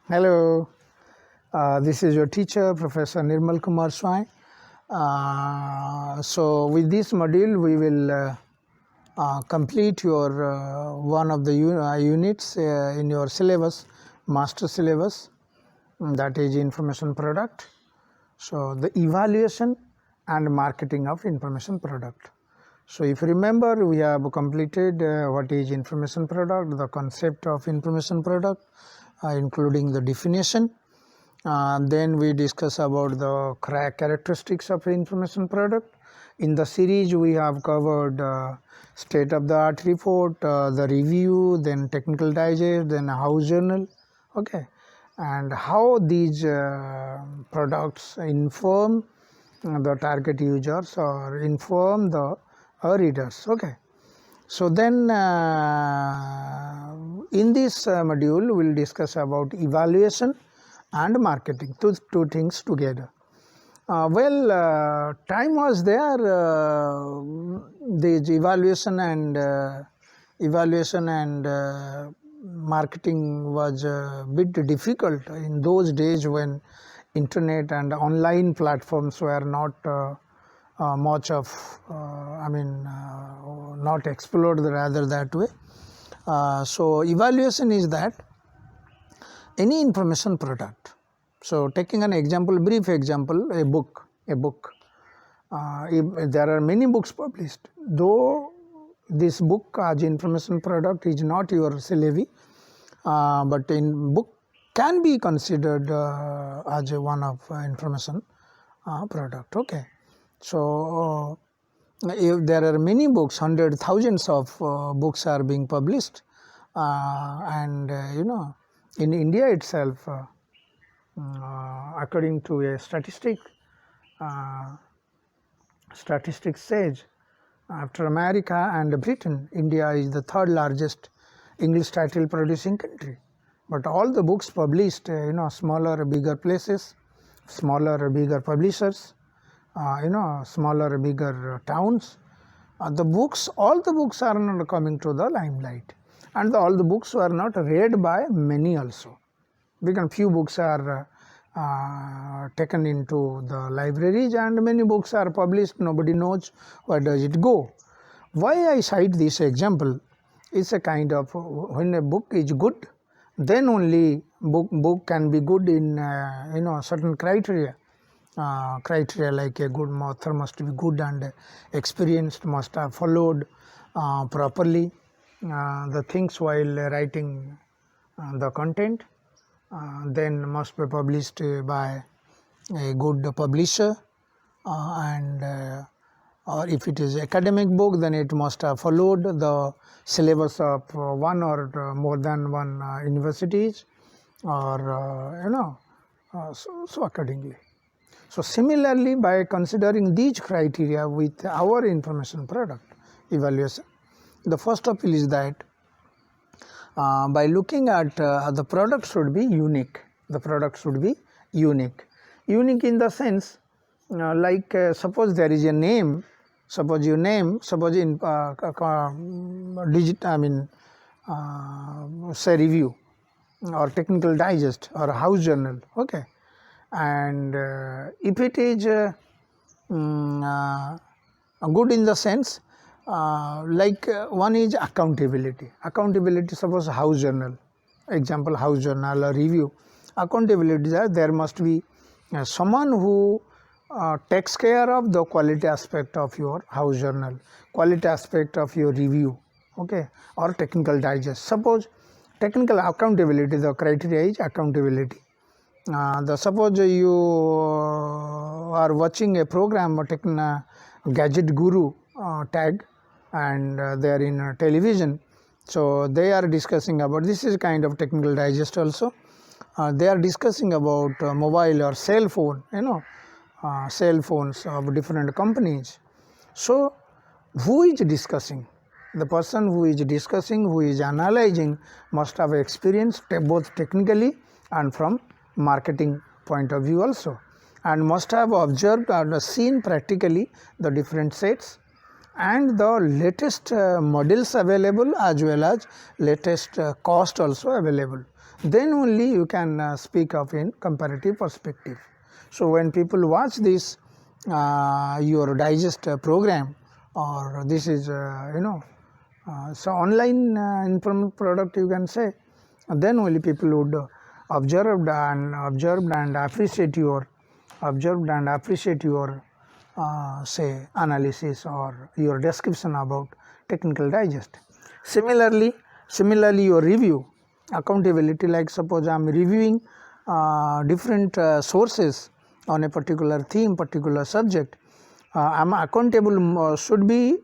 Hello, this is your teacher, Professor Nirmal Kumar Swain. So with this module, we will complete your one of the units in your syllabus, master syllabus, that is information product. So the evaluation and marketing of information product. So if you remember, we have completed what is information product, the concept of information product, including the definition. Then we discuss about the characteristics of information product. In the series, we have covered state-of-the-art report, the review, then technical digest, then house journal, okay, and how these products inform the target users or inform the readers, okay. So then in this module, we will discuss about evaluation and marketing, two things together. Time was there, the evaluation and marketing was a bit difficult in those days when internet and online platforms were not much of, not explored rather that way. So evaluation is that any information product. So taking an example, brief example, a book. If there are many books published, though this book as information product is not your syllabus, but in book can be considered as one of information product, okay. So if there are many books, hundreds, thousands of books are being published, and in India itself, according to a statistics says, after America and Britain, India is the third largest English title producing country. But all the books published, smaller, bigger places, smaller, bigger publishers, smaller, bigger towns, all the books are not coming to the limelight, and all the books were not read by many also, because few books are taken into the libraries and many books are published, nobody knows where does it go. Why I cite this example is a kind of, when a book is good, then only book can be good in certain criteria like a good author must be good and experienced, must have followed properly the things while writing the content, then must be published by a good publisher, and or if it is academic book, then it must have followed the syllabus of one or more than one universities, or so accordingly. So similarly, by considering these criteria with our information product evaluation, the first of all is that by looking at the product should be unique. The product should be unique. Unique in the sense, like suppose there is a name. Suppose in say review or technical digest or house journal, okay. And if it is good in the sense, like one is accountability. Suppose house journal, example house journal or review. Accountability, there must be someone who takes care of the quality aspect of your house journal, quality aspect of your review, okay, or technical digest. Suppose technical accountability, the criteria is accountability. Suppose you are watching a program, Gadget Guru tag, and they are in television, so they are discussing about, this is kind of technical digest also, they are discussing about mobile or cell phone, cell phones of different companies. So who is discussing? The person who is discussing, who is analyzing, must have experience both technically and from marketing point of view also, and must have observed and seen practically the different sets and the latest models available as well as latest cost also available. Then only you can speak of in comparative perspective. So when people watch this your digest program, or this is so online informal product you can say, then only people would observed and appreciate your say analysis or your description about technical digest. Similarly your review accountability, like suppose I am reviewing different sources on a particular theme, particular subject, I am accountable, should be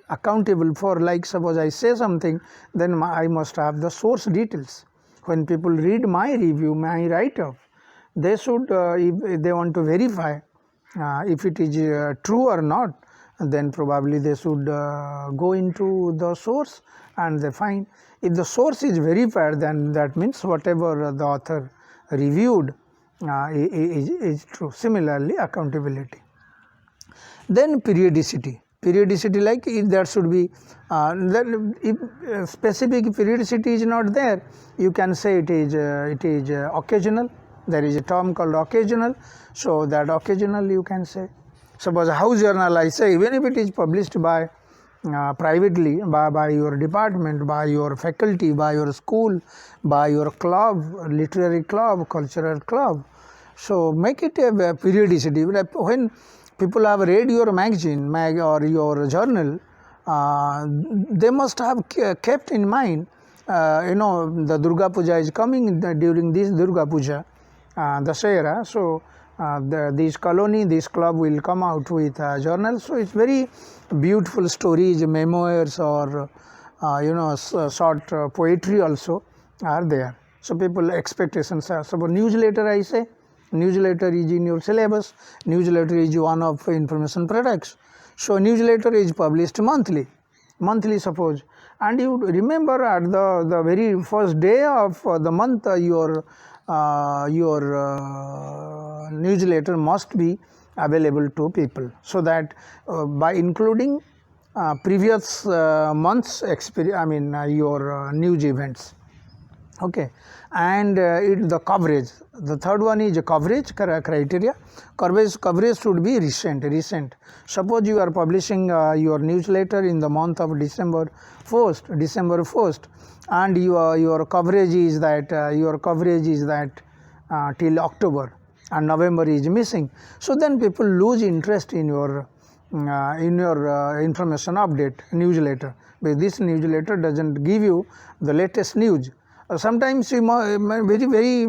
accountable for, like suppose I say something, then I must have the source details. When people read my review, my write-up, they should, if they want to verify if it is true or not, then probably they should go into the source and they find. If the source is verified, then that means whatever the author reviewed is true. Similarly, accountability. Then periodicity, like if there should be then if specific periodicity is not there, you can say it is occasional. There is a term called occasional, so that occasional you can say. Suppose house journal I say, even if it is published by privately, by your department, by your faculty, by your school, by your club, literary club, cultural club, so make it a periodicity. When people have read your magazine or your journal, they must have kept in mind, the Durga Puja is coming during this Durga Puja, Dasera, so this colony, this club will come out with a journal. So it's very beautiful stories, memoirs, or short poetry also are there. So people expectations are. So newsletter I say, newsletter is in your syllabus. Newsletter is one of information products. So newsletter is published monthly suppose, and you remember at the very first day of the month your newsletter must be available to people, so that by including previous months your news events. Okay, and the coverage. The third one is coverage criteria. Coverage should be recent. Suppose you are publishing your newsletter in the month of December 1st, and your coverage is that till October, and November is missing. So then people lose interest in your information update newsletter, because this newsletter doesn't give you the latest news. Sometimes very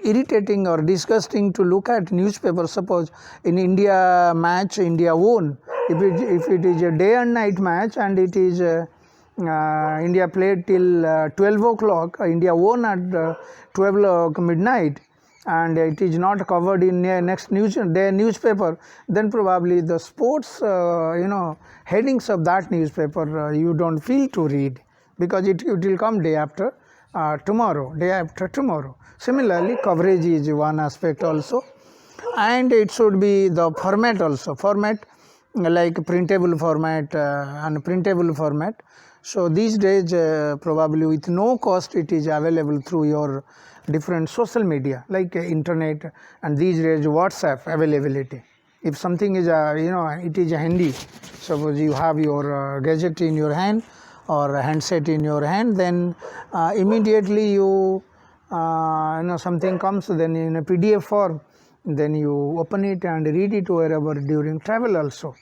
irritating or disgusting to look at newspaper. Suppose in India match, India won. If it is a day and night match and it is India played till 12 o'clock, India won at 12 o'clock midnight, and it is not covered in next newspaper, then probably the sports headings of that newspaper you don't feel to read, because it will come day after tomorrow. Similarly, coverage is one aspect also, and it should be the format also. Format like printable format and printable format. So these days probably with no cost it is available through your different social media like internet, and these days WhatsApp availability. If something is it is handy, suppose you have your gadget in your hand or handset in your hand, then immediately you something comes, then in a PDF form, then you open it and read it wherever during travel also.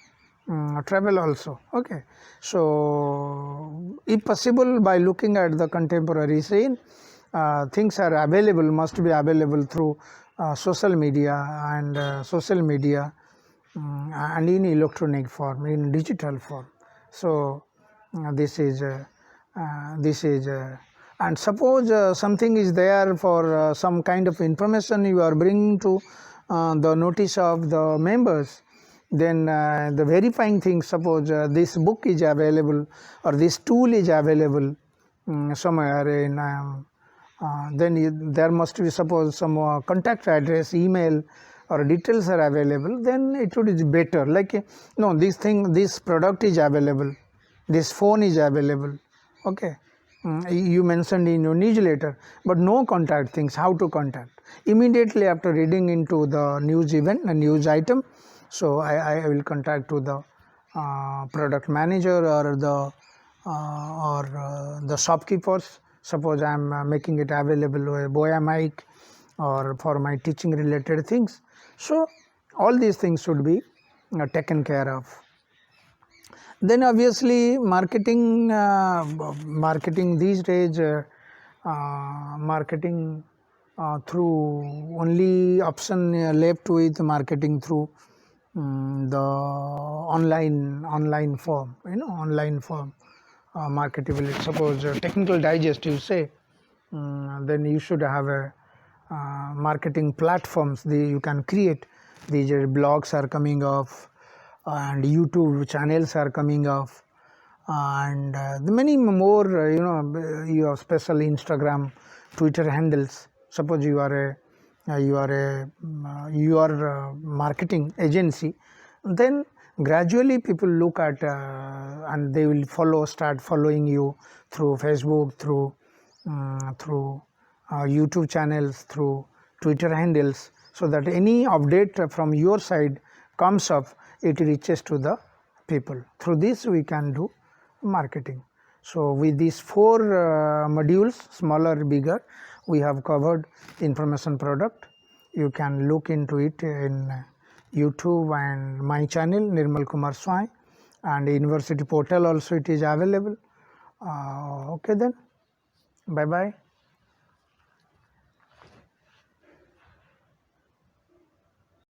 Okay, so if possible, by looking at the contemporary scene, things are available, must be available through social media and in electronic form, in digital form. So this is and suppose something is there for some kind of information you are bringing to the notice of the members, then the verifying thing, suppose this book is available or this tool is available somewhere in then there must be, suppose, some contact address, email, or details are available, then it would be better. Like, no, this product is available, this phone is available, okay. You mentioned in your newsletter, but no contact things, how to contact. Immediately after reading into the news event, a news item, so I will contact to the product manager or the shopkeepers. Suppose I am making it available with Boya mic or for my teaching related things. So all these things should be taken care of. Then obviously marketing these days, marketing through only option left with marketing through the online form, online form marketability. Suppose technical digest you say, then you should have a marketing platforms you can create. These blogs are coming off, and YouTube channels are coming off, and the many more your special Instagram, Twitter handles. Suppose you are a marketing agency, then gradually people look at and they will start following you through Facebook, through YouTube channels, through Twitter handles, so that any update from your side comes up, it reaches to the people. Through this we can do marketing. So with these 4 modules, smaller, bigger, we have covered information product. You can look into it in YouTube and my channel Nirmal Kumar Swain, and university portal also it is available. Okay then, bye bye.